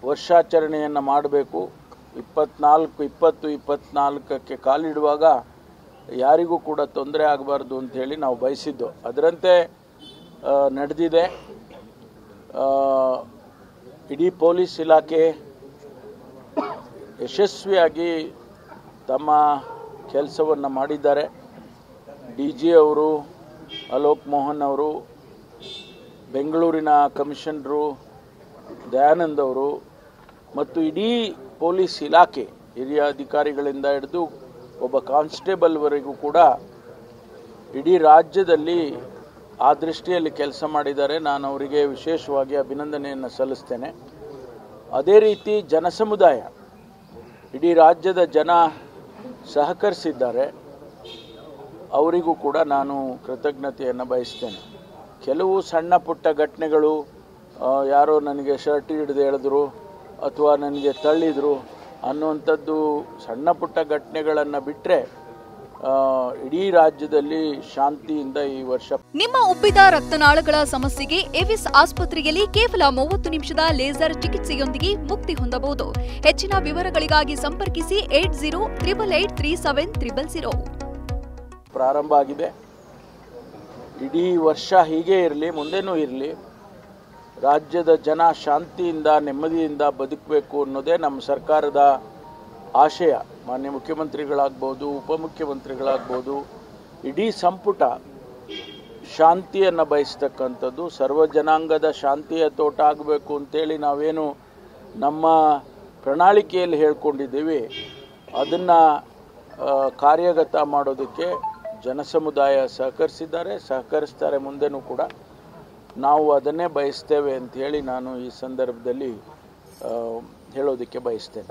ವರ್ಷಾಚರಣೆಯನ್ನು ಮಾಡಬೇಕು. 2024ಕ್ಕೆ ಕಾಲಿಡುವಾಗ ಯಾರಿಗೂ ಕೂಡ ತೊಂದರೆ ಆಗಬಾರ್ದು ಅಂತ ಹೇಳಿ ನಾವು ಬಯಸಿದ್ದು. ಅದರಂತೆ ನಡೆದಿದೆ. ಇಡೀ ಪೊಲೀಸ್ ಇಲಾಖೆ ಯಶಸ್ವಿಯಾಗಿ ತಮ್ಮ ಕೆಲಸವನ್ನು ಮಾಡಿದ್ದಾರೆ. DG ಅವರು, ಅಲೋಕ್ ಮೋಹನ್ ಅವರು, ಬೆಂಗಳೂರಿನ ಕಮಿಷನರು ದಯಾನಂದ್ ಅವರು ಮತ್ತು ಇಡೀ ಪೊಲೀಸ್ ಇಲಾಖೆ ಹಿರಿಯ ಅಧಿಕಾರಿಗಳಿಂದ ಹಿಡಿದು ಒಬ್ಬ ಕಾನ್ಸ್ಟೇಬಲ್ವರೆಗೂ ಕೂಡ ಇಡೀ ರಾಜ್ಯದಲ್ಲಿ ಆ ದೃಷ್ಟಿಯಲ್ಲಿ ಕೆಲಸ ಮಾಡಿದ್ದಾರೆ. ನಾನು ಅವರಿಗೆ ವಿಶೇಷವಾಗಿ ಅಭಿನಂದನೆಯನ್ನು ಸಲ್ಲಿಸ್ತೇನೆ. ಅದೇ ರೀತಿ ಜನಸಮುದಾಯ, ಇಡೀ ರಾಜ್ಯದ ಜನ ಸಹಕರಿಸಿದ್ದಾರೆ. ಅವರಿಗೂ ಕೂಡ ನಾನು ಕೃತಜ್ಞತೆಯನ್ನು ಬಯಸ್ತೇನೆ. ಕೆಲವು ಸಣ್ಣ ಪುಟ್ಟ ಘಟನೆಗಳು, ಯಾರೋ ನನಗೆ ಶರ್ಟ್ ಹಿಡಿದು ಎಳೆದ್ರು ಅಥವಾ ನನಗೆ ತಳ್ಳಿದ್ರು ಅನ್ನುವಂಥದ್ದು ಸಣ್ಣ ಪುಟ್ಟ ಘಟನೆಗಳನ್ನು ಬಿಟ್ಟರೆ ಇಡೀ ರಾಜ್ಯದಲ್ಲಿ ಶಾಂತಿಯಿಂದ ಈ ವರ್ಷ. ನಿಮ್ಮ ಉಬ್ಬಿದ ರಕ್ತನಾಳಗಳ ಸಮಸ್ಯೆಗೆ ಎವಿಸ್ ಆಸ್ಪತ್ರೆಯಲ್ಲಿ ಕೇವಲ 30 ನಿಮಿಷದ ಲೇಸರ್ ಚಿಕಿತ್ಸೆಯೊಂದಿಗೆ ಮುಕ್ತಿ ಹೊಂದಬಹುದು. ಹೆಚ್ಚಿನ ವಿವರಗಳಿಗಾಗಿ ಸಂಪರ್ಕಿಸಿ 8088837300. ಪ್ರಾರಂಭ ಆಗಿದೆ. ಇಡೀ ವರ್ಷ ಹೀಗೆ ಇರಲಿ, ಮುಂದೆನೂ ಇರಲಿ. ರಾಜ್ಯದ ಜನ ಶಾಂತಿಯಿಂದ ನೆಮ್ಮದಿಯಿಂದ ಬದುಕಬೇಕು ಅನ್ನೋದೇ ನಮ್ಮ ಸರ್ಕಾರದ ಆಶಯ. ಮಾನ್ಯ ಮುಖ್ಯಮಂತ್ರಿಗಳಾಗ್ಬೋದು, ಉಪಮುಖ್ಯಮಂತ್ರಿಗಳಾಗ್ಬೋದು, ಇಡೀ ಸಂಪುಟ ಶಾಂತಿಯನ್ನು ಬಯಸ್ತಕ್ಕಂಥದ್ದು. ಸರ್ವ ಜನಾಂಗದ ಶಾಂತಿಯ ತೋಟ ಆಗಬೇಕು ಅಂತೇಳಿ ನಾವೇನು ನಮ್ಮ ಪ್ರಣಾಳಿಕೆಯಲ್ಲಿ ಹೇಳ್ಕೊಂಡಿದ್ದೀವಿ, ಅದನ್ನು ಕಾರ್ಯಗತ ಮಾಡೋದಕ್ಕೆ ಜನಸಮುದಾಯ ಸಹಕರಿಸ್ತಾರೆ. ಮುಂದೆನೂ ಕೂಡ ನಾವು ಅದನ್ನೇ ಬಯಸ್ತೇವೆ ಅಂತ ಹೇಳಿ ನಾನು ಈ ಸಂದರ್ಭದಲ್ಲಿ ಹೇಳೋದಕ್ಕೆ ಬಯಸ್ತೇನೆ.